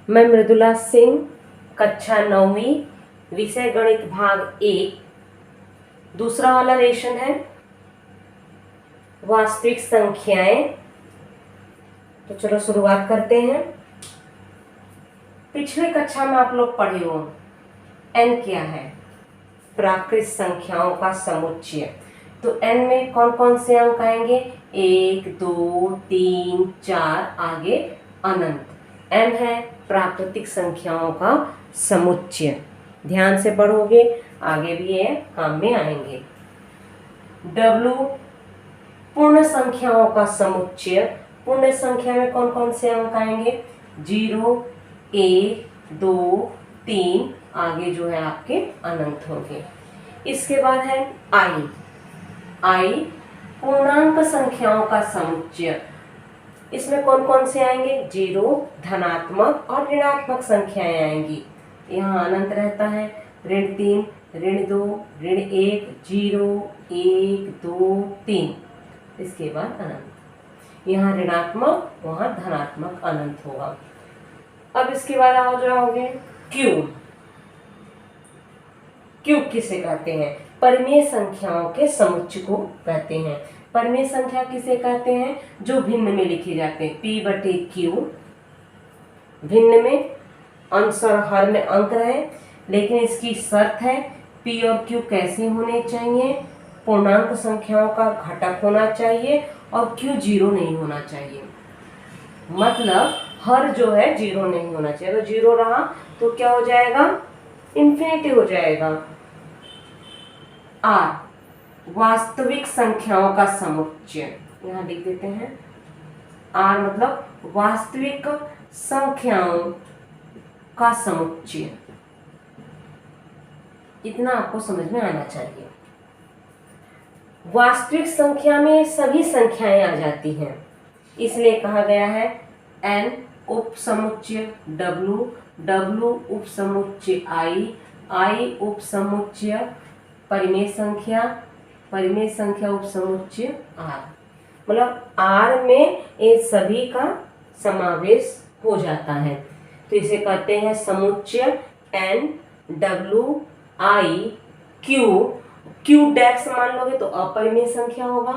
मैं मृदुला सिंह, कक्षा 9वीं, विषय गणित भाग 1। दूसरा वाला लेसन है वास्तविक संख्याएं। तो चलो शुरुआत करते हैं। पिछले कक्षा में आप लोग पढ़े हो n क्या है, प्राकृत संख्याओं का समुच्चय। तो n में कौन कौन से अंक आएंगे, 1 2 3 4 आगे अनंत। m है प्राकृतिक संख्याओं का समुच्चय। ध्यान से पढ़ोगे आगे भी ये काम में आएंगे। w पूर्ण संख्याओं का समुच्चय। पूर्ण संख्या में कौन कौन से अंक आएंगे, 0 1 2 3 आगे जो है आपके अनंत होंगे। इसके बाद है i पूर्णांक संख्याओं का समुच्चय। इसमें कौन कौन से आएंगे, 0 धनात्मक और ऋणात्मक संख्याएं आएंगी। यहाँ अनंत रहता है, ऋण 3 ऋण 2 ऋण 1 0 1 2 3। इसके बाद अनंत, यहाँ ऋणात्मक वहाँ धनात्मक अनंत होगा। अब इसके बाद आ जाओगे क्यूब। क्यूब किसे कहते हैं, परिमेय संख्याओं के समुच्चय को कहते हैं। परिमेय संख्या किसे कहते हैं, जो भिन्न में लिखे जाते हैं, p/q। भिन्न में अंश और हर में अंक रहे, लेकिन इसकी शर्त है p और q कैसे होने चाहिए, पूर्णांक संख्याओं का घटक होना चाहिए और q 0 नहीं होना चाहिए। मतलब हर जो है 0 नहीं होना चाहिए। अगर 0 रहा तो क्या हो जाएगा, इन्फिनिटी हो जाएगा। r वास्तविक संख्याओं का समुच्चय, यहाँ लिख देते हैं। r मतलब वास्तविक संख्याओं का समुच्चय। इतना आपको समझ में आना चाहिए। वास्तविक संख्या में सभी संख्याएं आ जाती हैं, इसलिए कहा गया है n उप समुच्चय w उप समुच्चय i उप समुच्चय परिमेय संख्या उप समुच्चय r। मतलब r में ये सभी का समावेश हो जाता है। तो इसे कहते हैं समुच्चय n w i q dash मान लोगे तो अपरिमेय संख्या होगा,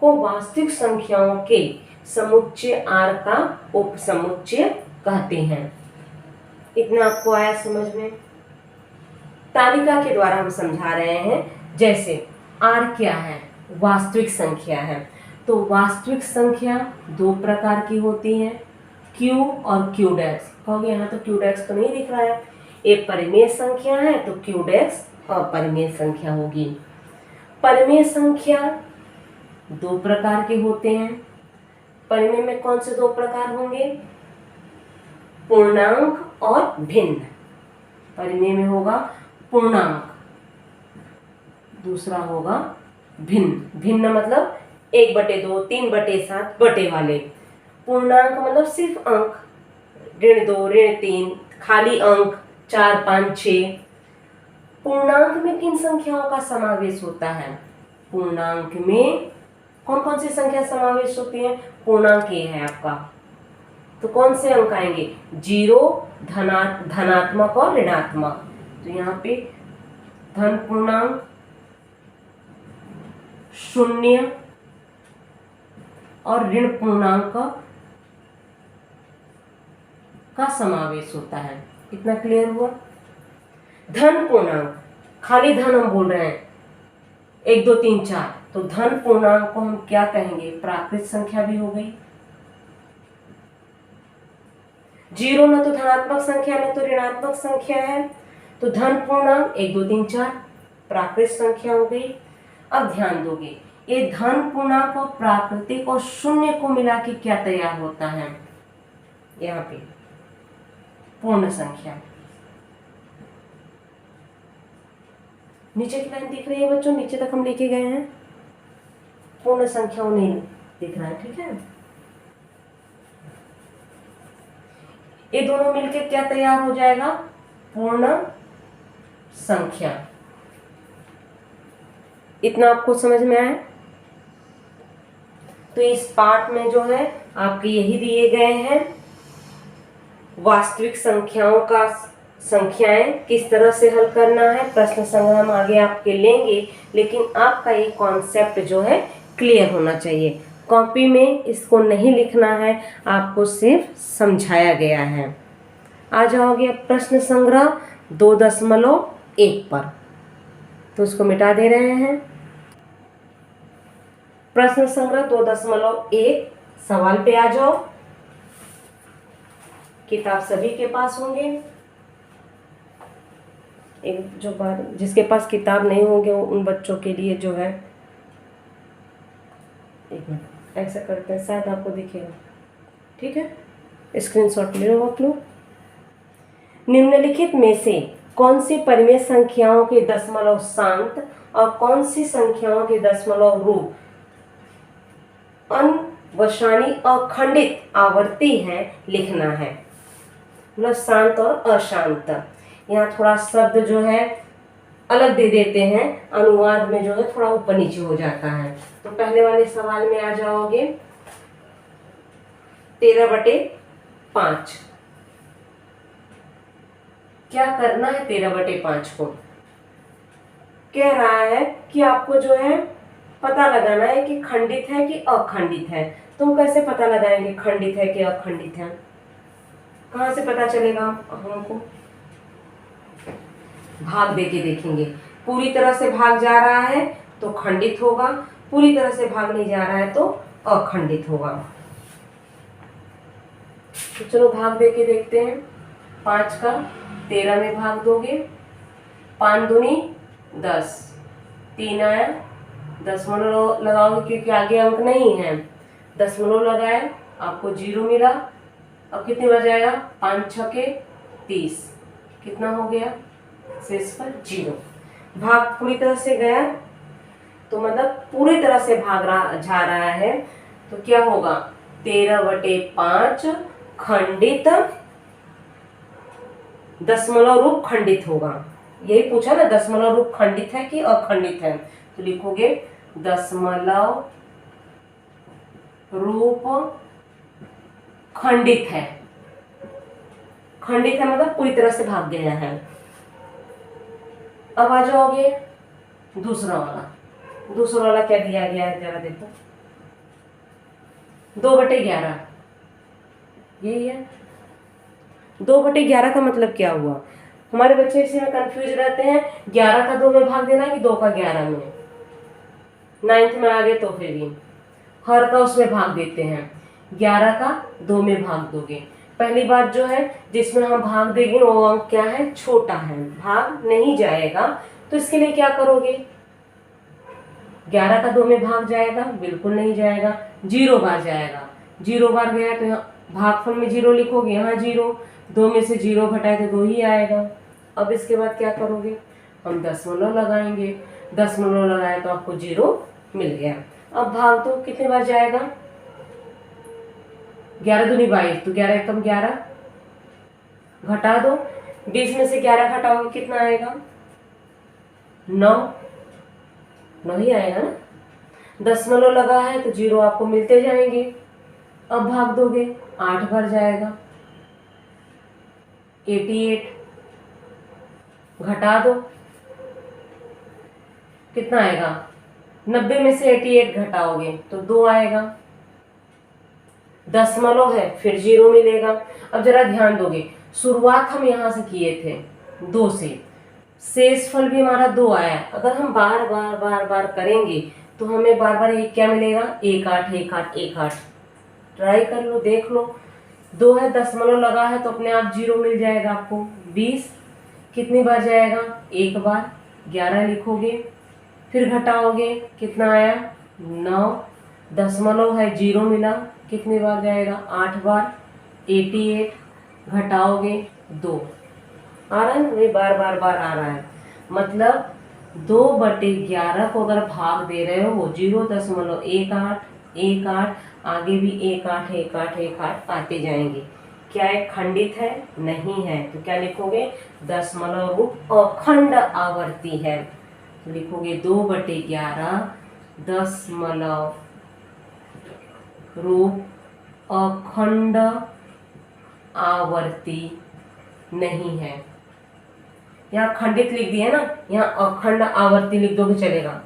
को वास्तविक संख्याओं के समुच्चय r का उप समुच्चय कहते हैं। इतना आपको आया समझ में। तालिका के द्वारा हम समझा रहे हैं। जैसे r क्या है, वास्तविक संख्या है। तो वास्तविक संख्या दो प्रकार की होती हैं, q और q डैश। कहोगे यहाँ तो q डैश तो नहीं दिख रहा है, एक परिमेय संख्या है तो q डैश अपरिमेय संख्या होगी। परिमेय संख्या दो प्रकार के होते हैं। परिमेय में कौन से दो प्रकार होंगे, पूर्णांक और भिन्न। परिमेय में होगा पूर्णांक, दूसरा होगा भिन्न। भिन्न मतलब 1/2 3/7 बटे वाले। पूर्णांक मतलब सिर्फ अंक, ऋण 2 ऋण 3 खाली अंक 4 5 6। पूर्णांक में किन संख्याओं का समावेश होता है, पूर्णांक में कौन कौन सी संख्या समावेश होती है। पूर्णांक ये है आपका, तो कौन से अंक आएंगे, 0 धनात्मक और ऋणात्मक। तो यहाँ पे धन पूर्णांक, 0 और ऋण पूर्णांक का समावेश होता है। इतना क्लियर हुआ। धन पूर्णांक, खाली धन हम बोल रहे हैं 1 2 3 4, तो धन पूर्णांक को हम क्या कहेंगे, प्राकृत संख्या भी हो गई। 0 न तो धनात्मक संख्या न तो ऋणात्मक संख्या है, तो धन पूर्णांक 1 2 3 4 प्राकृत संख्या हो गई। अब ध्यान दोगे, ये धन पूर्णांक और प्राकृतिक और शून्य को मिला के क्या तैयार होता है, यहाँ पे पूर्ण संख्या। नीचे की लाइन दिख रही है बच्चों, नीचे तक हम लेके गए हैं। पूर्ण संख्याओं नहीं दिख रहा है, ठीक है। ये दोनों मिलके क्या तैयार हो जाएगा, पूर्ण संख्या। इतना आपको समझ में आया। तो इस पार्ट में जो है आपके यही दिए गए हैं वास्तविक संख्याएं किस तरह से हल करना है, प्रश्न संग्रह हम आगे आपके लेंगे, लेकिन आपका ये कॉन्सेप्ट जो है क्लियर होना चाहिए। कॉपी में इसको नहीं लिखना है, आपको सिर्फ समझाया गया है। आ जाओगे अब प्रश्न संग्रह 2.1 पर, तो उसको मिटा दे रहे हैं। प्रश्न संग्रह 2.1 सवाल पे आ जाओ। किताब सभी के पास होंगे, एक जो बार जिसके पास किताब नहीं होंगे उन बच्चों के लिए जो है, एक मिनट ऐसा करते हैं, शायद आपको दिखेगा। ठीक है, स्क्रीनशॉट ले लो आप लोग। निम्नलिखित में से कौन सी परिमेय संख्याओं के दशमलव शांत और कौन सी संख्याओं के दशमलव रूप अनवसानी अखंडित आवर्ती है, लिखना है। मतलब शांत और अशांत, यहाँ थोड़ा शब्द जो है अलग दे देते हैं, अनुवाद में जो है थोड़ा ऊपर नीचे हो जाता है। तो पहले वाले सवाल में आ जाओगे 13/5। क्या करना है 13/5 को? कह रहा है कि आपको जो है पता लगाना है कि खंडित है कि अखंडित है। तुम कैसे पता लगाएंगे खंडित है कि अखंडित है? कहाँ से पता चलेगा हमको? भाग देके देखेंगे। पूरी तरह से भाग जा रहा है तो खंडित होगा, पूरी तरह से भाग नहीं जा रहा है तो अखंडित होगा। तो चलो भाग देके देखते हैं। 5 का 13 में भाग दोगे, 5 दूनी 10, 3 आया, दशमलव लगाओगे क्योंकि आगे अंक नहीं है, दशमलव लगाए आपको 0 मिला। अब कितनी बार जाएगा? 5 छके 30, कितना हो गया? शेष पर 0। भाग पूरी तरह से गया तो मतलब पूरी तरह से भाग जा रहा है तो क्या होगा? 13/5 खंडित दशमलव रूप खंडित होगा। यही पूछा ना, दशमलव रूप खंडित है कि अखंडित है, तो लिखोगे दशमलव रूप खंडित है। खंडित है मतलब पूरी तरह से भाग गया है। अब आ जाओगे दूसरा वाला क्या दिया गया है जरा देखो, 2/11। यही है 2/11 का मतलब क्या हुआ? हमारे बच्चे इसी में कंफ्यूज रहते हैं, 11 का 2 में भाग देना कि 2 का 11 में। 9th में आ गए तो फिर भी हर का उसमें भाग देते हैं, 11 का 2 में भाग दोगे। पहली बात जो है जिसमें हम भाग देंगे वो अंक क्या है? छोटा है, भाग नहीं जाएगा। तो इसके लिए क्या करोगे? 11 का 2 में भाग जाएगा? बिल्कुल नहीं जाएगा, 0 बार जाएगा। 0 बार गया तो यहाँ भागफल में 0 लिखोगे, यहाँ 0, 2 में से 0 घटाए तो 2 ही आएगा। अब इसके बाद क्या करोगे? हम दशमलव लगाएंगे, दशमलव लगाए तो आपको 0 मिल गया। अब भाग दो, कितने बार जाएगा? 11 दूनी 22, तो 11 एकम 11, घटा दो, 20 में से 11 घटाओगे कितना आएगा? 9 ही आएगा ना। दशमलव लगा है तो 0 आपको मिलते जाएंगे। अब भाग दोगे, 8 बार जाएगा, 88, घटा दो कितना आएगा? 90 में से 88 घटाओगे तो 2 आएगा। दशमलव है फिर 0 मिलेगा। अब जरा ध्यान दोगे, शुरुआत हम यहाँ से किए थे 2 से, शेष फल भी हमारा 2 आया। अगर हम बार बार करेंगे तो हमें बार बार एक क्या मिलेगा? 1 8 1 8 1 8। ट्राई कर लो, देख लो। 2 है, दशमलव लगा है तो अपने आप 0 मिल जाएगा आपको। 20 कितनी बार जाएगा? 1 बार, 11 लिखोगे, फिर घटाओगे कितना आया? 9, दशमलव है 0 मिला, कितनी बार जाएगा? 8 बार, 88, घटाओगे 2। आ रहा है ना, ये बार बार आ रहा है। मतलब 2/11 को अगर भाग दे रहे हो 0.18 1 8, आगे भी 1 8 1 8 1 8 आते जाएंगे। क्या एक खंडित है? नहीं है, तो क्या लिखोगे? दशमलव रूप अखंड आवर्ती है, तो लिखोगे 2/11 दशमलव रूप अखंड आवर्ती नहीं है। यहाँ खंडित लिख दिया ना, यहाँ अखंड आवर्ती लिख दोगे चलेगा,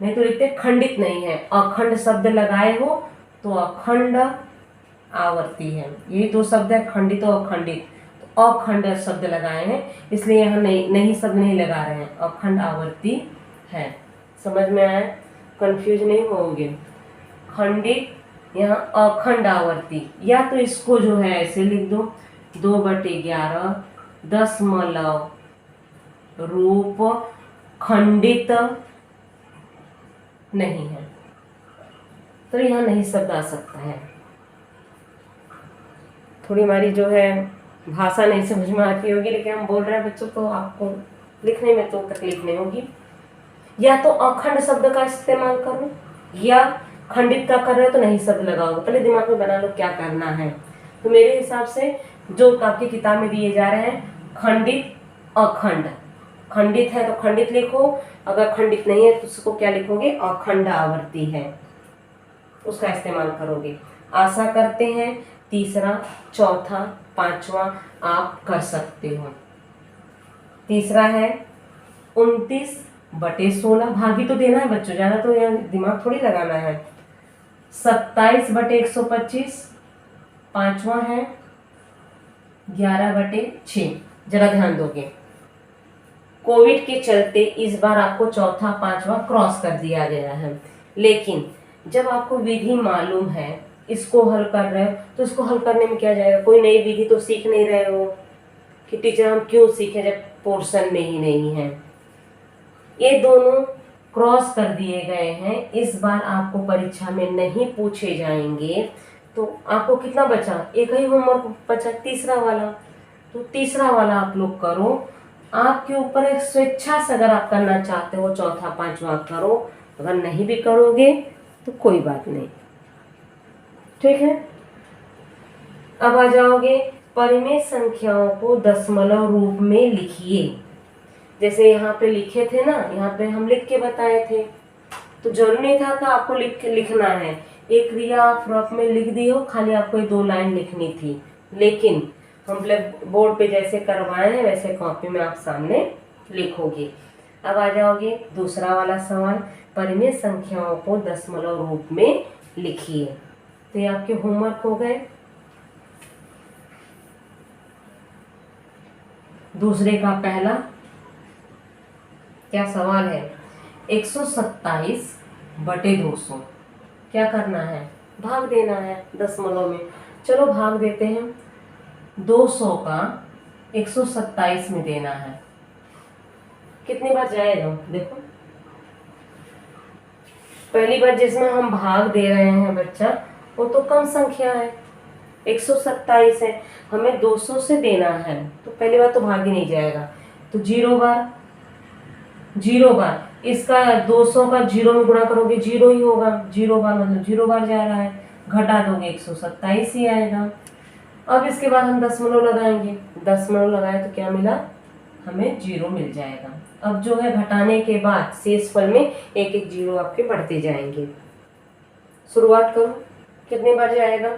नहीं तो लिखते खंडित नहीं है। अखंड शब्द लगाए हो तो अखंड आवर्ती है। यही दो शब्द है, खंडित और अखंडित। तो अखंड शब्द लगाए हैं इसलिए यहाँ नहीं शब्द नहीं लगा रहे हैं, अखंड आवर्ती है। समझ में आया? कंफ्यूज नहीं होगे। खंडित यहाँ अखंड आवर्ती, या तो इसको जो है ऐसे लिख दो 2/11 दशमलव रूप खंडित नहीं है, तो यहाँ नहीं शब्द आ सकता है। थोड़ी हमारी जो है भाषा नहीं समझ में आती होगी, लेकिन हम बोल रहे हैं बच्चों तो आपको लिखने में तो तकलीफ नहीं होगी। या तो अखंड शब्द का इस्तेमाल करो या खंडित का कर रहे हो तो नहीं शब्द लगाओगे। पहले दिमाग में बना लो क्या करना है। तो मेरे हिसाब से जो आपकी किताब में दिए जा रहे हैं खंडित अखंड, खंडित है तो खंडित लिखो, अगर खंडित नहीं है तो उसको क्या लिखोगे? अखंड आवर्ती है, उसका इस्तेमाल करोगे। आशा करते हैं तीसरा, चौथा, पांचवा आप कर सकते हो। तीसरा है 29/16, भागी तो देना है बच्चों, ज़्यादा तो यहाँ दिमाग थोड़ी लगाना है। 27/125, पांचवा है 11/6। जरा ध्यान दोगे, कोविड के चलते इस बार आपको चौथा पांचवा क्रॉस कर दिया गया है, लेकिन जब आपको विधि मालूम है, इसको हल कर रहे हो तो इसको हल करने में क्या जाएगा? कोई नई विधि तो सीख नहीं रहे हो कि टीचर हम क्यों सीखें जब पोर्शन में ही नहीं है। ये दोनों क्रॉस कर दिए गए हैं, इस बार आपको परीक्षा में नहीं पूछे जाएंगे। तो आपको कितना बचा? एक ही होमवर्क बचा, तीसरा वाला। तो तीसरा वाला आप लोग करो, आपके ऊपर एक स्वेच्छा से अगर आप करना चाहते हो चौथा पांचवा करो, अगर नहीं भी करोगे तो कोई बात नहीं, ठीक है। अब आ जाओगे, परिमेय संख्याओं को दशमलव रूप में लिखिए। जैसे यहाँ पे लिखे थे ना, यहाँ पे हम लिख के बताए थे, तो जरूरी नहीं था कि आपको लिखना है। एक क्रिया आप रफ में लिख दी हो, खाली आपको 2 लाइन लिखनी थी, लेकिन हम ब्लैक बोर्ड पे जैसे करवाए हैं वैसे कॉपी में आप सामने लिखोगे। अब आ जाओगे दूसरा वाला सवाल, परिमेय संख्याओं को दशमलव रूप में लिखिए। तो ये आपके होमवर्क हो गए। दूसरे का पहला क्या सवाल है? 127/200 क्या करना है? भाग देना है दशमलव में। चलो भाग देते हैं। 200 का 127 में देना है, कितनी बार जाएगा? देखो, पहली बार जिसमें हम भाग दे रहे हैं बच्चा, वो तो कम संख्या है, 127 है, हमें 200 से देना है, तो पहली बार तो भाग ही नहीं जाएगा। तो 0 बार इसका 200 का 0 में गुणा करोगे 0 ही होगा, 0 बार मतलब 0 बार जा रहा है, घटा दोगे 127 ही आएगा। अब इसके बाद हम दशमलव लगाएंगे, दशमलव लगाए तो क्या मिला? हमें 0 मिल जाएगा। अब जो है घटाने के बाद शेषफल में एक एक 0 आपके बढ़ते जाएंगे। शुरुआत करो, कितने बार जाएगा?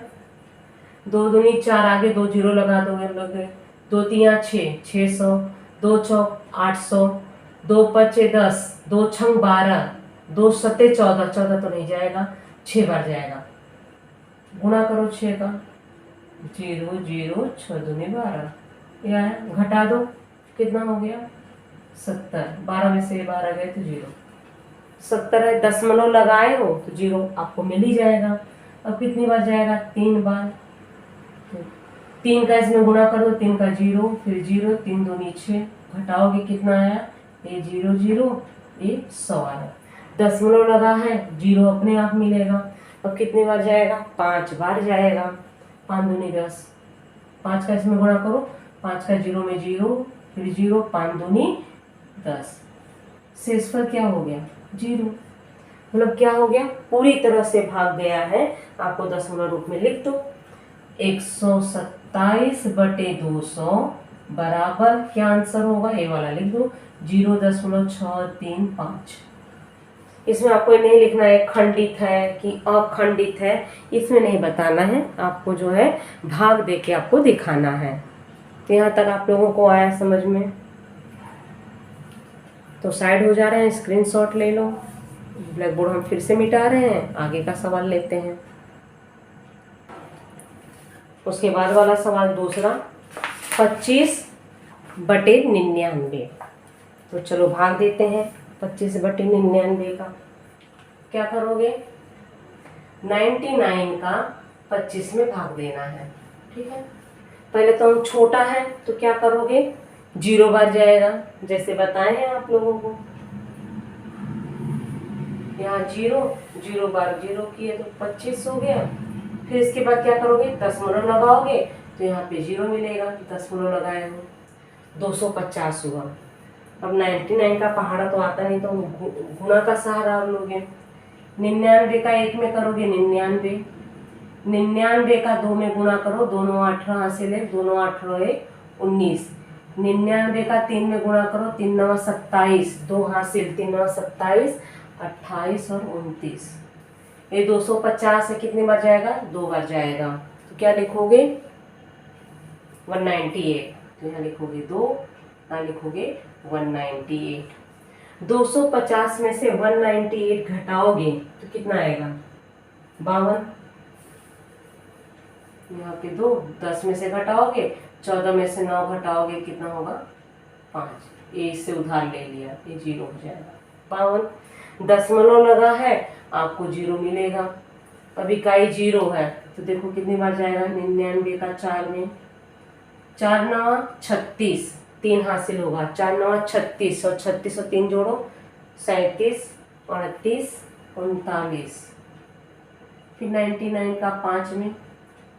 2 दूनी 4, आगे 2 0 लगा दोगे, 2 3 6, 600, 2 चौक 800, 2 5 10, 2 6 12, 2 7 14, 14 तो नहीं जाएगा, 6 बार जाएगा। गुणा करो 6 का, 0 0 6 दूनी 12, या घटा दो, कितना हो गया? 70। 12 में से 12 गए तो 0, 70 है। दशमलव लगाए हो तो 0 आपको मिल ही जाएगा। अब कितनी बार जाएगा? 3 बार। तो 3 का इसमें गुणा कर दो, 3 का 0, फिर 0, 3 दूनी 6, घटाओगे कितना आया? ये 0 0, ये 100 आया। दशमलव लगा है, 0 अपने आप मिलेगा। अब कितनी बार जाएगा? 5 बार जाएगा। 5 दूनी 10, 5 का इसमें गुणा करो, 5 का 0 में 0, फिर 0, 5 दूनी 10, शेषफल क्या हो गया? 0। मतलब क्या हो गया? पूरी तरह से भाग गया है। आपको दशमलव रूप में लिख दो, 127/200 बराबर क्या आंसर होगा? ये वाला लिख दो, 0.635। इसमें आपको नहीं लिखना है खंडित है कि अखंडित है, इसमें नहीं बताना है, आपको जो है भाग दे के आपको दिखाना है। तो यहाँ तक आप लोगों को आया समझ में? तो साइड हो जा रहे हैं, स्क्रीनशॉट ले लो। ब्लैक बोर्ड हम फिर से मिटा रहे हैं, आगे का सवाल लेते हैं। उसके बाद वाला सवाल दूसरा, 25/99। तो चलो भाग देते हैं 25/99 का। क्या करोगे? 99 का 25 में भाग देना है। ठीक है, पहले तो हम छोटा है तो क्या करोगे? 0 बार जाएगा, जैसे बताए हैं आप लोगों को। यहाँ 0 बार 0 किए तो 25 हो गया। फिर इसके बाद क्या करोगे? दशमलव लगाओगे तो यहाँ पे 0 मिलेगा, दशमलव लगाए हो, 250 हुआ। अब 99 का पहाड़ा तो आता नहीं तो गुणा का सहारा लोगे। 99 का 1 में करोगे 99, 99 का 2 में गुणा करो, दोनों 18 हासिल है, दोनों 18 19। 99 का 3 में गुणा करो, 3 9 27, 2 हासिल, 3 9 27, 28 और 29। ये 250 है, कितनी बार जाएगा? 2 बार जाएगा। तो क्या लिखोगे? 198। तो यहाँ लिखोगे 2, यहाँ लिखोगे 198। 250 में से 198 घटाओगे तो कितना आएगा? 52। यहाँ पे 2, 10 में से घटाओगे, 14 में से 9 घटाओगे, कितना होगा? 5। ये इससे उधार ले लिया, ये 0 हो जाएगा। 52 दशमलव लगा है, आपको 0 मिलेगा। अब इकाई 0 है तो देखो कितनी बार जाएगा? 99 का 4 में, 4 9 36, 3 हासिल होगा, 4 9 36 और 36 और 3 जोड़ो, 37 38 39। फिर 99 का 5 में,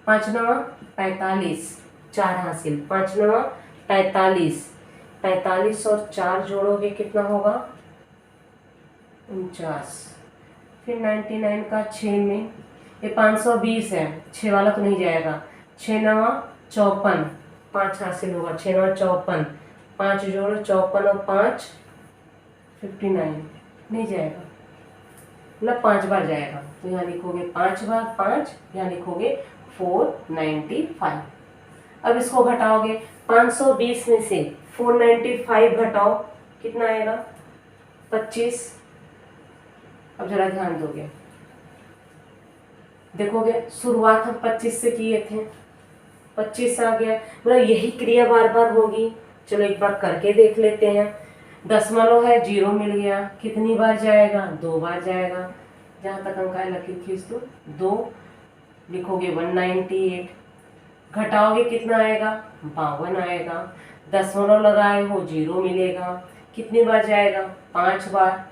5 9 45, 4 हासिल, 5 9 45, 45 और 4 जोड़ोगे कितना होगा? 49। फिर 99 का 6 में, ये 520 है, 6 वाला तो नहीं जाएगा, 6 9 54, 5 हासिल होगा, 6 9 54, 5 जोड़ो, 54 और 5 59, नहीं जाएगा, मतलब 5 बार जाएगा। तो यहाँ लिखोगे 5 बार 5, यहाँ लिखोगे 495। अब इसको घटाओगे, 520 में से 495 घटाओ, कितना आएगा? 25। अब जरा ध्यान दोगे, देखोगे शुरुआत हम 25 से किए थे, 25 आ गया, मतलब यही क्रिया बार बार होगी। चलो एक बार करके देख लेते हैं। दशमलव है, 0 मिल गया, कितनी बार जाएगा? 2 बार जाएगा। जहाँ तक अंक है लकीर खींच दो, 2 लिखोगे 198, घटाओगे कितना आएगा? 52 आएगा। दशमलव लगाए हो, 0 मिलेगा, कितनी बार जाएगा? 5 बार,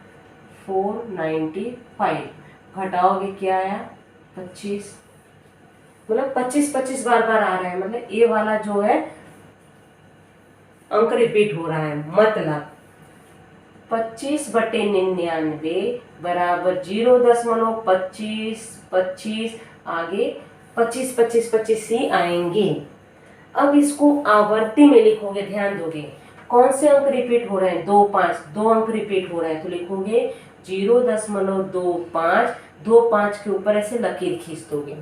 495, घटाओगे क्या आया? 25, मतलब 25 बार बार आ रहा है, मतलब ये वाला जो है अंक रिपीट हो रहा है। मतलब 25/99 बराबर 0.25 आगे 25 ही आएंगे। अब इसको आवर्ती में लिखोगे, ध्यान दोगे कौन से अंक रिपीट हो रहे हैं? 2 5, 2 अंक रिपीट हो रहे हैं, तो लिखोगे 0.25, 2 5 के ऊपर ऐसे लकीर खींच दोगे,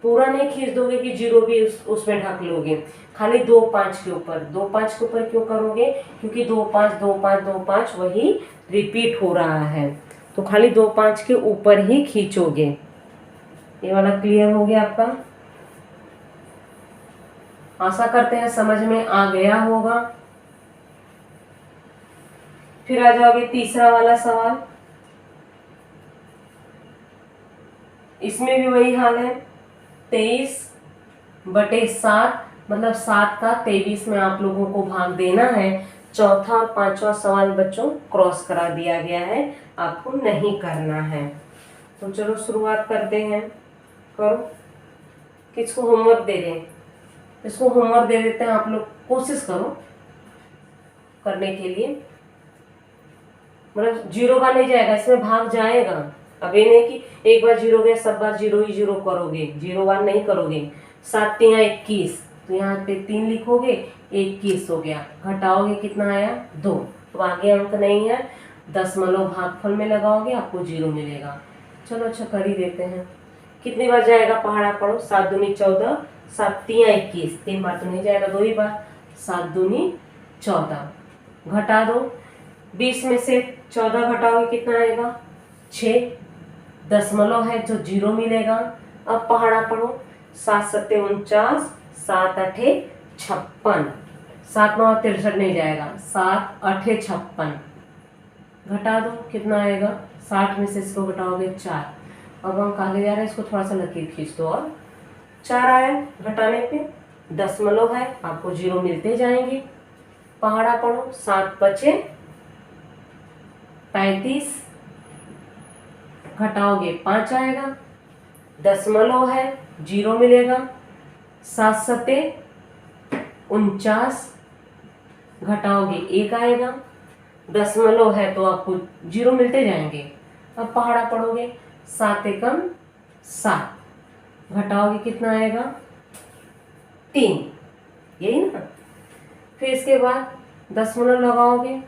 पूरा नहीं खींच दोगे कि 0 भी उसमें ढक लोगे, खाली 2 5 के ऊपर। 2 5 के ऊपर क्यों करोगे? क्योंकि 2 5 2 5 2 5 वही रिपीट हो रहा है, तो खाली 2 5 के ऊपर ही खींचोगे। ये वाला क्लियर हो गया आपका? आशा करते हैं समझ में आ गया होगा। फिर आ जाओगे तीसरा वाला सवाल। इसमें भी वही हाल है, 23/7, मतलब 7 का 23 में आप लोगों को भाग देना है। चौथा और पांचवा सवाल बच्चों क्रॉस करा दिया गया है, आपको नहीं करना है। तो चलो शुरुआत करते हैं, करो। किसको होमवर्क दे दें? इसको होमवर्क दे देते हैं, आप लोग कोशिश करो करने के लिए। मतलब 0 बार नहीं जाएगा, इसमें भाग जाएगा। अब ये नहीं कि एक बार 0 गया सब बार 0 ही 0 करोगे, 0 बार नहीं करोगे। 7 3 21, तो यहाँ पे 3 लिखोगे, 21 हो गया, घटाओगे कितना आया? 2। तो आगे अंक नहीं है, दशमलव भागफल में लगाओगे आपको 0 मिलेगा। चलो अच्छा कर ही देते हैं। कितनी बार जाएगा पहाड़ा पढ़ो, 7 दूनी 14, 7 तिया 21, 3 बार तो नहीं जाएगा, 2 ही बार, 7 दूनी 14। घटा दो, 20 में से 14 घटाओगे कितना आएगा, 6। दशमलव है जो 0 मिलेगा। अब पहाड़ा पढ़ो, 7 सत्ते 49, 7 अठे 56, 7 9 63 नहीं जाएगा, 7 अठे 56। घटा दो कितना आएगा, 60 में से इसको घटाओगे 4। अब हम आगे जा रहे हैं, इसको थोड़ा सा लकीर खींच दो और 4 आया घटाने पे, दशमलव है आपको 0 मिलते जाएंगे। पहाड़ा पढ़ो, 7 बचे 35, घटाओगे 5 आएगा, दशमलव है 0 मिलेगा। 7 सत्ते 49, घटाओगे 1 आएगा, दशमलव है तो आपको 0 मिलते जाएंगे। अब पहाड़ा पढ़ोगे, 7 एकम 7, घटाओगे कितना आएगा, 3, यही ना। फिर इसके बाद दशमलव लगाओगे,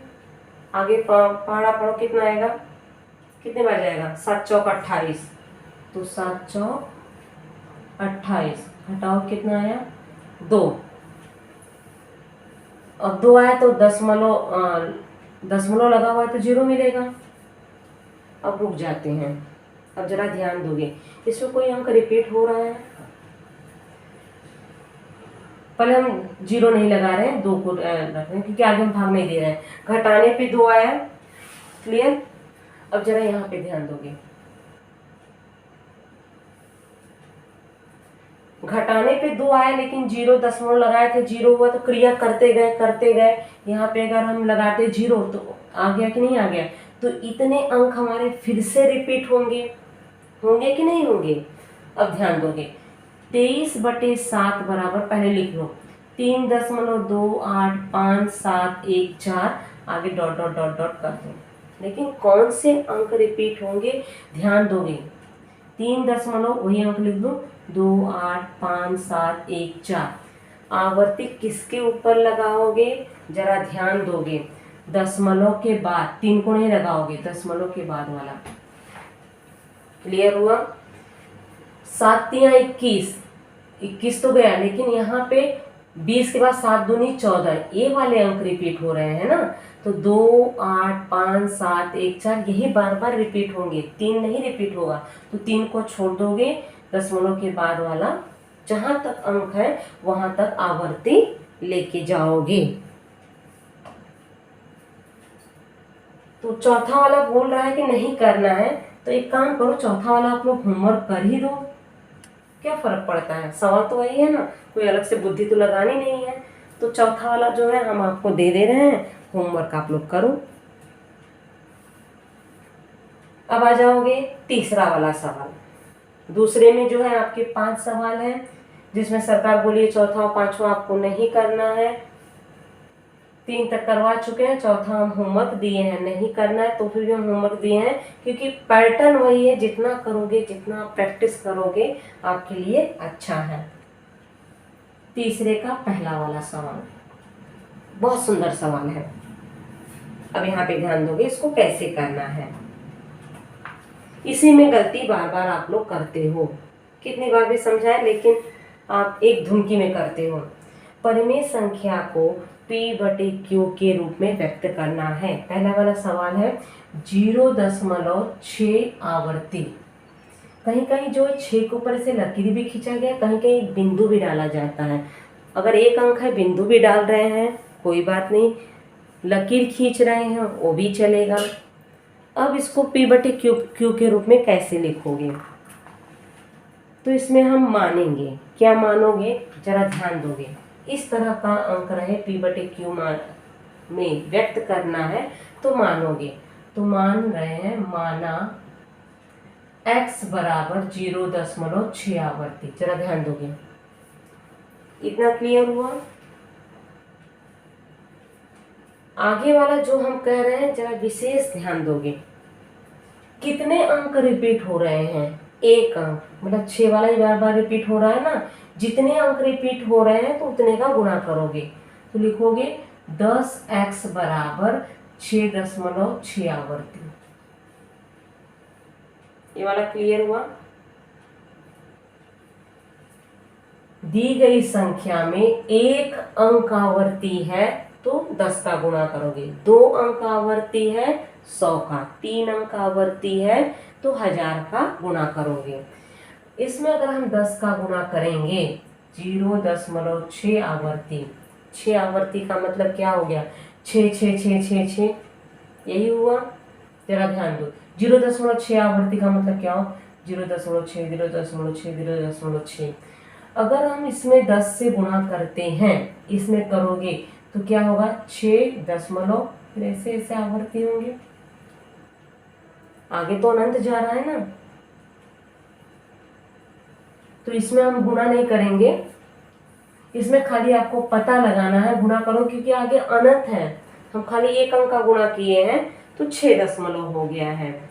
आगे पहाड़ा पढ़ो कितना आएगा, कितने बार जाएगा, 7 चौक 28, तो 7 चौक 28, घटाओ कितना आया, 2। अब 2 आया तो दशमलव लगा हुआ है तो 0 मिलेगा। अब रुक जाते हैं, अब जरा ध्यान दोगे, इसमें कोई अंक रिपीट हो रहा है, पहले हम 0 नहीं लगा रहे हैं, 2 को रख रहे हैं क्योंकि आगे हम भाग नहीं दे रहे हैं। घटाने पे 2 आया, क्लियर। अब जरा यहाँ पे ध्यान दोगे, घटाने पे 2 आया लेकिन 0 दशमलव लगाए थे, 0 हुआ तो क्रिया करते गए। यहाँ पे अगर हम लगाते 0 तो आ गया कि नहीं आ गया, तो इतने अंक हमारे फिर से रिपीट होंगे कि नहीं होंगे। अब ध्यान दोगे, 23/7 बराबर, पहले लिख लो 3.285714, आगे डॉट डॉट डॉट डॉट कर दो। लेकिन कौन से अंक रिपीट होंगे, ध्यान दोगे, 3 दशमलव वही अंक लिख दो, 2855714। आवर्ती किसके ऊपर लगाओगे, जरा ध्यान दोगे, दशमलव के बाद, 3 को नहीं लगाओगे, दशमलव के बाद वाला। क्लियर हुआ। 7 तिया 21 तो गया, लेकिन यहाँ पे 20 के बाद 7 दूनी 14, ये वाले अंक रिपीट हो रहे हैं ना, तो 2 8 5 7 1 4 यही बार बार रिपीट होंगे, 3 नहीं रिपीट होगा, तो 3 को छोड़ दोगे, दशमलव के बाद वाला जहां तक अंक है वहां तक आवर्ती लेके जाओगे। तो चौथा वाला बोल रहा है कि नहीं करना है, तो एक काम करो, चौथा वाला आप लोग होमवर्क कर ही दो, क्या फर्क पड़ता है, सवाल तो वही है ना, कोई अलग से बुद्धि तो लगानी नहीं है। तो चौथा वाला जो है हम आपको दे रहे हैं, होमवर्क आप लोग करो। अब आ जाओगे तीसरा वाला सवाल। दूसरे में जो है आपके 5 सवाल हैं, जिसमें सरकार बोली चौथा और पांचवा आपको नहीं करना है, 3 तक करवा चुके हैं, चौथा हम होमवर्क दिए हैं नहीं करना है, तो फिर भी हम होमवर्क दिए हैं क्योंकि पैटर्न वही है, जितना करोगे जितना प्रैक्टिस करोगे आपके लिए अच्छा है। तीसरे का पहला वाला सवाल बहुत सुंदर सवाल है। अब यहाँ पे ध्यान दोगे, इसको कैसे करना है। इसी में गलती बार बार आप लोग करते हो, कितनी बार भी समझाए लेकिन आप एक धुनकी में करते हो। परिमेय संख्या को P/Q के रूप में व्यक्त करना है। पहला वाला सवाल है 0.6 आवर्ती। कहीं कहीं जो 6 के ऊपर से लकीर भी खींचा गया, कहीं कहीं बिंदु भी डाला जाता है। अगर एक अंक है बिंदु भी डाल रहे हैं कोई बात नहीं, लकीर खींच रहे हैं वो भी चलेगा। अब इसको P/Q के रूप में कैसे लिखोगे, तो इसमें हम मानेंगे, क्या मानोगे जरा ध्यान दोगे। इस तरह का अंक रहे P/Q में व्यक्त करना है तो मानोगे, तो मान रहे हैं, माना x बराबर 0.6 आवर्ती। जरा ध्यान दोगे, इतना क्लियर हुआ। आगे वाला जो हम कह रहे हैं जरा विशेष ध्यान दोगे, कितने अंक रिपीट हो रहे हैं, एक अंक, मतलब 6 वाला ही बार बार रिपीट हो रहा है ना, जितने अंक रिपीट हो रहे हैं तो उतने का गुणा करोगे, तो लिखोगे 10x बराबर 6.6 आवर्ती। ये वाला क्लियर हुआ। दी गई संख्या में एक अंक आवर्ती है तो 10 का गुणा करोगे, 2 अंक आवर्ती है 100 का, 3 अंक आवर्ती है तो 1000 का गुणा करोगे। इसमें अगर हम 10 का गुणा करेंगे 0.6 आवर्ती, 6 आवर्ती का मतलब क्या हो गया, 6 6 6 6 6, यही हुआ। जरा ध्यान दो, 0.6 आवर्ती का मतलब क्या हो, 0.6 0.6 0.6। अगर हम इसमें 10 से गुणा करते हैं, इसमें करोगे तो क्या होगा, 6 दशमलव, फिर ऐसे ऐसे आवर्ती होंगे, आगे तो अनंत जा रहा है ना। तो इसमें हम गुणा नहीं करेंगे, इसमें खाली आपको पता लगाना है, गुणा करो क्योंकि आगे अनंत है। हम खाली एक अंक का गुणा किए हैं तो 6 दशमलव हो गया है।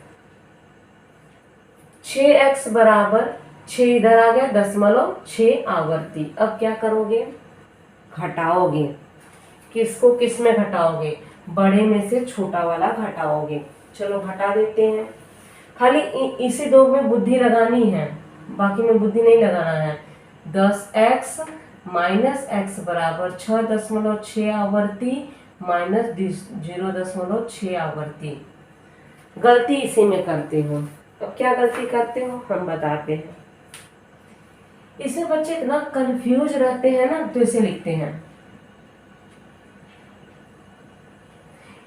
6x बराबर 6 इधर आ गया, 0.6 आवर्ती। अब क्या करोगे, घटाओगे, किसको किस में घटाओगे, बड़े में से छोटा वाला घटाओगे। चलो घटा देते हैं, खाली इसी दो में बुद्धि लगानी है, बाकी में बुद्धि नहीं लगाना है। 10x माइनस x बराबर 6.6 आवर्ती माइनस 0.6 आवर्ती। गलती इसी में करते हो। अब क्या गलती करते हो हम बताते हैं। इसमें बच्चे इतना कंफ्यूज रहते हैं ना, तो इसे लिखते हैं,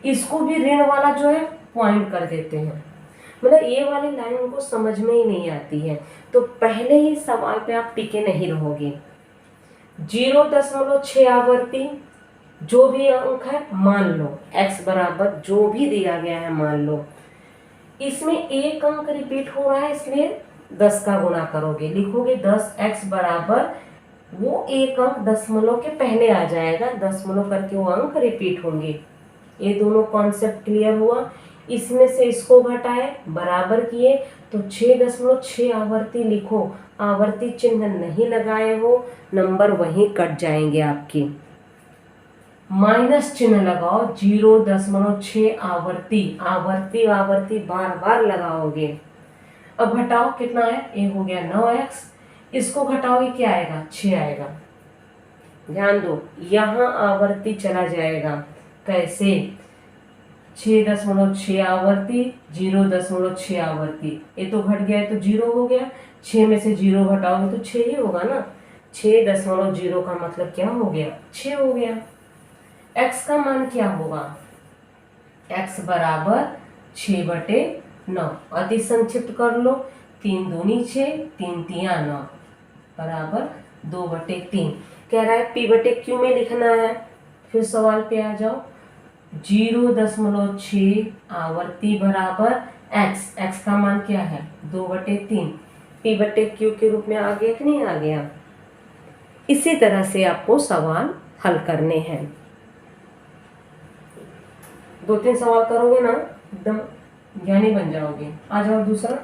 इसको भी ऋण वाला जो है पॉइंट कर देते हैं, मतलब ये वाली लाइन उनको समझ में ही नहीं आती है, तो पहले ही सवाल पे आप टिके नहीं रहोगे। 0.6 आवर्ती, जो भी अंक है मान लो, x बराबर जो भी दिया गया है मान लो, इसमें एक अंक रिपीट हो रहा है इसलिए 10 का गुणा करोगे, लिखोगे 10x बराबर वो एक अंक दशमलव के पहले आ जाएगा, दशमलव करके वो अंक रिपीट होंगे। ये दोनों कॉन्सेप्ट क्लियर हुआ। इसमें से इसको घटाए, बराबर किए तो 6.6 आवर्ती लिखो, आवर्ती चिन्ह नहीं लगाए हो, नंबर वहीं कट जाएंगे आपके। माइनस चिन्ह लगाओ, 0.6 आवर्ती, आवर्ती आवर्ती बार बार लगाओगे। अब घटाओ, कितना है, ये हो गया 9x, इसको घटाओगे क्या आएगा, 6 आएगा। ध्यान दो, यहाँ आवर्ती चला जाएगा, कैसे, 6.6 आवर्ती 0.6 आवर्ती, ये तो घट गया है तो 0 हो गया, 6 में से 0 घटाओगे तो 6 ही होगा ना, 6.0 का मतलब क्या हो गया, 6 हो गया। x का मान क्या होगा, x बराबर 6/9, अति संक्षिप्त कर लो, 3 दूनी 6, 3 तिया 9 बराबर 2/3। कह रहा है p/q में लिखना है, फिर सवाल पे आ जाओ, 0.6 आवर्ती बराबर x का मान क्या है 2/3, p/q के रूप में आ गया कि नहीं आ गया। इसी तरह से आपको सवाल हल करने हैं, 2-3 सवाल करोगे ना एकदम ज्ञानी बन जाओगे। आ जाओ दूसरा,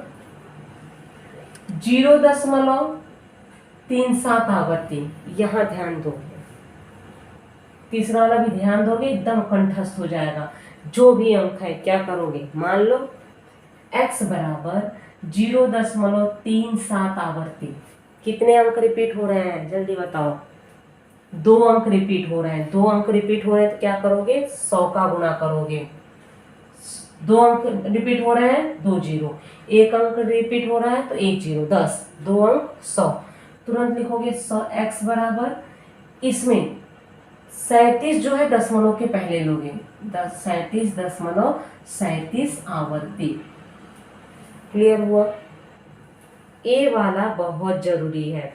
0.37 आवर्ती, यहाँ ध्यान दो, तीसरा वाला भी ध्यान दोगे एकदम कंठस्थ हो जाएगा। जो भी अंक है क्या करोगे, मान लो x बराबर 0.37 आवर्ती, कितने अंक रिपीट हो रहे हैं जल्दी बताओ, 2 अंक रिपीट हो रहे हैं, 2 अंक रिपीट हो रहे हैं तो क्या करोगे, 100 का गुणा करोगे, 2 अंक रिपीट हो रहे हैं 2 0, 1 अंक रिपीट हो रहा है तो 1 0, 10, 2 अंक 100, तुरंत लिखोगे 100। x बराबर, इसमें 37 जो है दशमलव के पहले लोगे, 37.37 आवर्ती। क्लियर हुआ। ए वाला बहुत जरूरी है,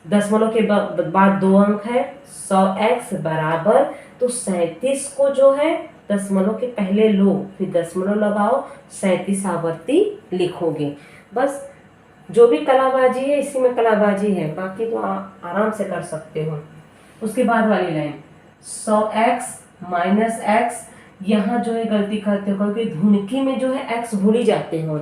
दशमलव के बाद 2 अंक है, 100x बराबर, तो 37 को जो है दशमलव के पहले लो, फिर दशमलव लगाओ, 37 आवर्ती लिखोगे। बस जो भी कलाबाजी है इसी में कलाबाजी है, बाकी तो आराम से कर सकते हो। उसके बाद वाली लाइन 100x माइनस x, यहाँ जो है गलती करते हो क्योंकि धुनकी में जो है x भूल ही जाते हो,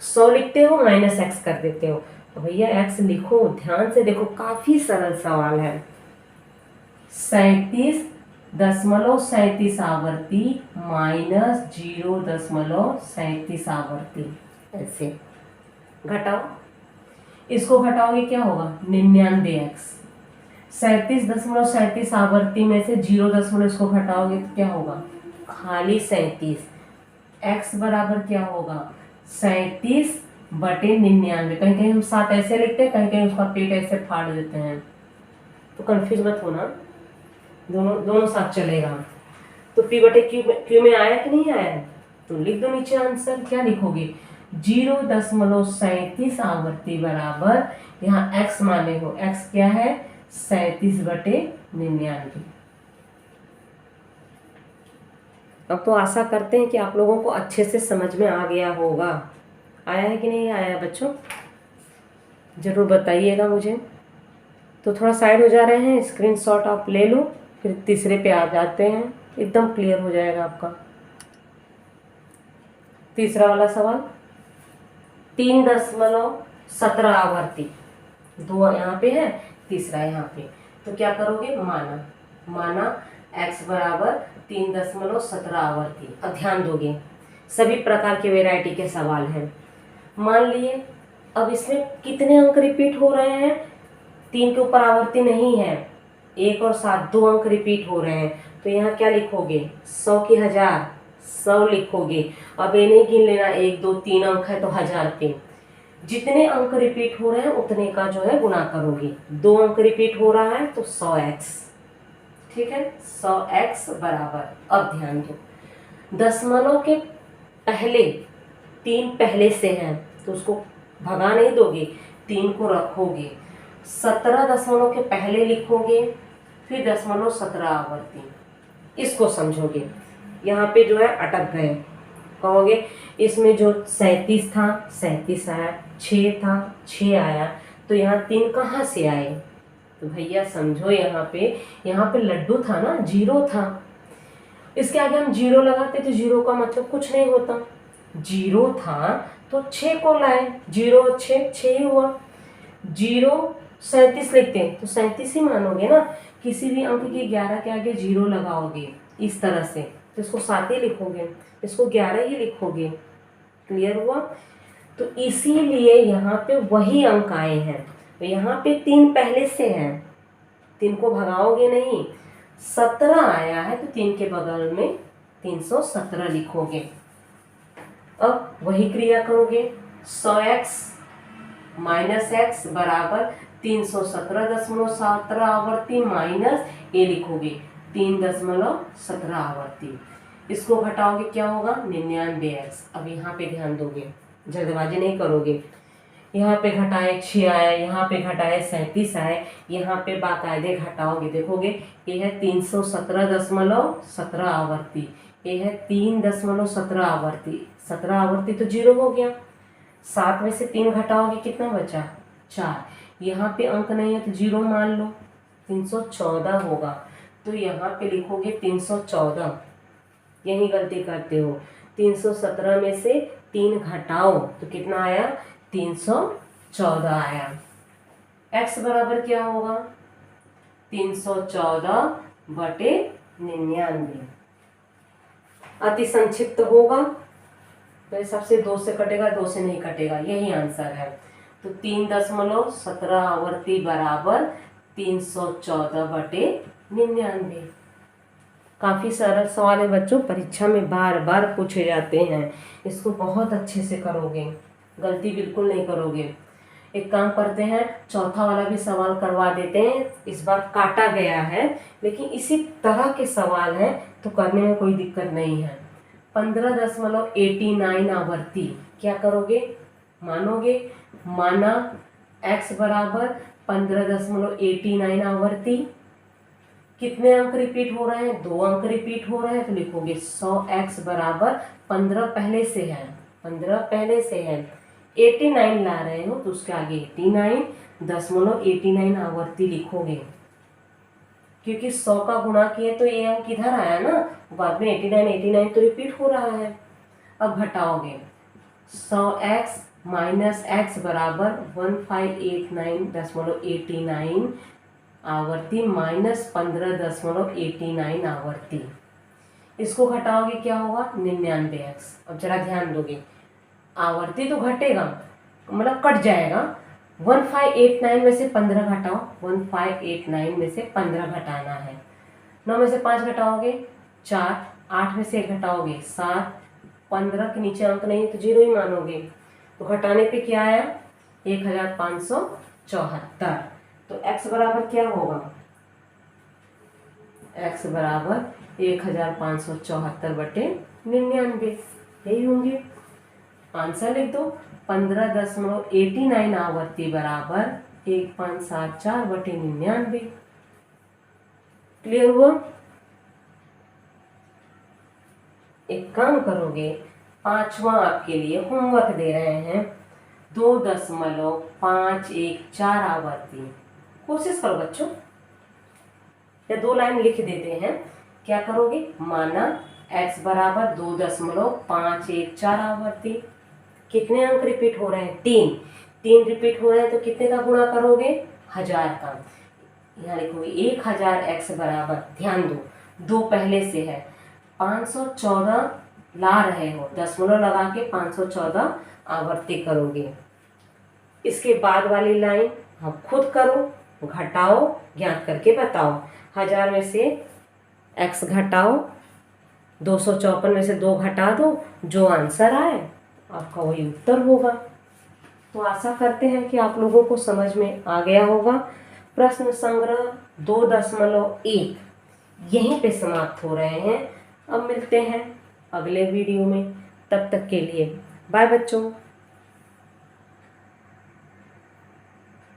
100 लिखते हो माइनस x कर देते हो, तो भैया x लिखो, ध्यान से देखो काफी सरल सवाल है। 37 0.37 आवर्ती माइनस 0.37 आवर्ती, ऐसे घटाओ। इसको घटाओगे क्या होगा 99x। 37.37 आवर्ती में से 0 इसको घटाओगे तो क्या होगा खाली 37। x बराबर क्या होगा 37/99। कहीं कहीं हम 7 ऐसे लिखते हैं, कहीं कहीं उसका पेट ऐसे फाड़ देते हैं, तो कंफ्यूज मत होना, दोनों साथ चलेगा। तो p/q में आया कि नहीं आया, तो लिख दो नीचे आंसर। क्या लिखोगे 0.37 आवर्ती बराबर, यहाँ x माने हो, x क्या है 37/99। अब तो आशा करते हैं कि आप लोगों को अच्छे से समझ में आ गया होगा। आया है कि नहीं आया बच्चों, जरूर बताइएगा मुझे। तो थोड़ा साइड हो जा रहे हैं, स्क्रीनशॉट आप ले लो, फिर तीसरे पे आ जाते हैं, एकदम क्लियर हो जाएगा आपका। तीसरा वाला सवाल 3.17 आवर्ती, 2 यहाँ पे है, तीसरा यहाँ पे, तो क्या करोगे माना x बराबर 3.17 आवर्ती। अब ध्यान दोगे, सभी प्रकार के वैरायटी के सवाल हैं। मान लिए अब इसमें कितने अंक रिपीट हो रहे हैं, 3 के ऊपर आवर्ती नहीं है, 1 और 7 2 अंक रिपीट हो रहे हैं, तो यहाँ क्या लिखोगे 100 की 1000, 100 लिखोगे। अब ये नहीं गिन लेना 1 2 3 अंक है तो 1000 पे, जितने अंक रिपीट हो रहे हैं उतने का जो है गुणा करोगे। 2 अंक रिपीट हो रहा है तो 100x, ठीक है 100x बराबर। अब ध्यान दो, दशमलव के पहले 3 पहले से हैं तो उसको भगा नहीं दोगे, 3 को रखोगे, 17 दशमलव के पहले लिखोगे, फिर 0.17 आवर्ती, इसको समझोगे। यहाँ पे जो है अटक गए, कहोगे इसमें जो 37 था 37 आया, 6 था 6 आया, तो यहाँ 3 कहाँ से आए, तो भैया समझो यहाँ पे लड्डू था ना, 0 था, इसके आगे हम 0 लगाते तो 0 का मतलब कुछ नहीं होता, 0 था तो 6 को लाए, 0 और 6 6 ही हुआ, 0 37 लिखते हैं तो 37 ही मानोगे ना। किसी भी अंक की 11 के आगे 0 लगाओगे इस तरह से तो इसको 7 ही लिखोगे, इसको 11 ही लिखोगे। क्लियर हुआ। तो इसीलिए यहाँ पे वही अंक आए हैं, तो यहाँ पे 3 पहले से हैं, 3 को भगाओगे नहीं, 17 आया है तो 3 के बगल में 317 लिखोगे। अब वही क्रिया करोगे, 100x माइनस x बराबर 317.17 आवर्ती माइनस ये लिखोगे 3.17 आवर्ती, इसको घटाओगे क्या होगा 99x। अब यहाँ पे ध्यान दोगे, जल्दबाजी नहीं करोगे, यहाँ पे घटाए 6 आया, यहाँ पे घटाए 37 आए, यहाँ पे बाकायदे घटाओगे, देखोगे ये है 317.17 आवर्ती, ये है 3.17 आवर्ती, 17 आवर्ती तो 0 हो गया, 7 में से 3 घटाओगे कितना बचा 4, यहाँ पे अंक नहीं है तो 0 मान लो, 314 होगा, तो यहाँ पे लिखोगे 314। यही गलती करते हो, 317 में से 3 घटाओ तो कितना आया 314 आया। x बराबर क्या होगा 314/99। अति संक्षिप्त होगा तो हिसाब से 2 से कटेगा, 2 से नहीं कटेगा, यही आंसर है। तो 3.17 आवर्ती बराबर 314/99। काफ़ी सरल सवाल है बच्चों, परीक्षा में बार बार पूछे जाते हैं, इसको बहुत अच्छे से करोगे, गलती बिल्कुल नहीं करोगे। एक काम करते हैं, चौथा वाला भी सवाल करवा देते हैं, इस बार काटा गया है लेकिन इसी तरह के सवाल हैं तो करने में कोई दिक्कत नहीं है। 15.89 आवर्ती क्या करोगे, मानोगे, माना x बराबर 15.89 आवर्ती, कितने अंक रिपीट हो रहे हैं 2 अंक रिपीट हो रहे हैं, तो लिखोगे 100x बराबर 15 पहले से है, 15 पहले से है, 89 ला रहे हो तो उसके आगे 89.89 आवर्ती लिखोगे, क्योंकि 100 का गुणा किए तो ये अंक किधर आया ना, बाद में 89 तो रिपीट हो रहा है। अब घटाओगे 100x माइनस x बराबर 1589.89, आवर्ती माइनस 15.89 आवर्ती। इसको घटाओगे क्या होगा 99x। अब जरा ध्यान दोगे, आवर्ती तो घटेगा मतलब कट जाएगा। 1589 में से 15 घटाओ, 1589 में से 15 घटाना है। 9 में से 5 घटाओगे 4, 8 में से 1 घटाओगे 7, 15 के नीचे अंक नहीं तो 0 ही मानोगे। तो घटाने पे क्या आया 1574। तो x बराबर क्या होगा, x बराबर 1574/99 यही होंगे। आंसर लिख दो 15.89 आवर्ती बराबर 1574/99। क्लियर हुआ। एक काम करोगे, 5वां आपके लिए होमवर्क दे रहे हैं 2.514 आवर्ती। कोशिश करो बच्चों, या 2 लाइन लिख देते हैं। क्या करोगे, माना x बराबर 2.514 आवर्ती। कितने अंक रिपीट हो रहे हैं 3 रिपीट हो रहे हैं, तो कितने का गुणा करोगे 1000 का। यहाँ लिखोगे 1000x बराबर, ध्यान दो 2 पहले से है, 514 ला रहे हो, दशमलव लगा के 514 आवर्ती करोगे। इसके बाद वाली लाइन हम खुद करो, घटाओ, ज्ञात करके बताओ। 1000 में से x घटाओ, 254 में से 2 घटा दो, जो आंसर आए आपका वही उत्तर होगा। तो आशा करते हैं कि आप लोगों को समझ में आ गया होगा। प्रश्न संग्रह 2.1 यहीं पे समाप्त हो रहे हैं। अब मिलते हैं अगले वीडियो में, तब तक के लिए बाय बच्चों।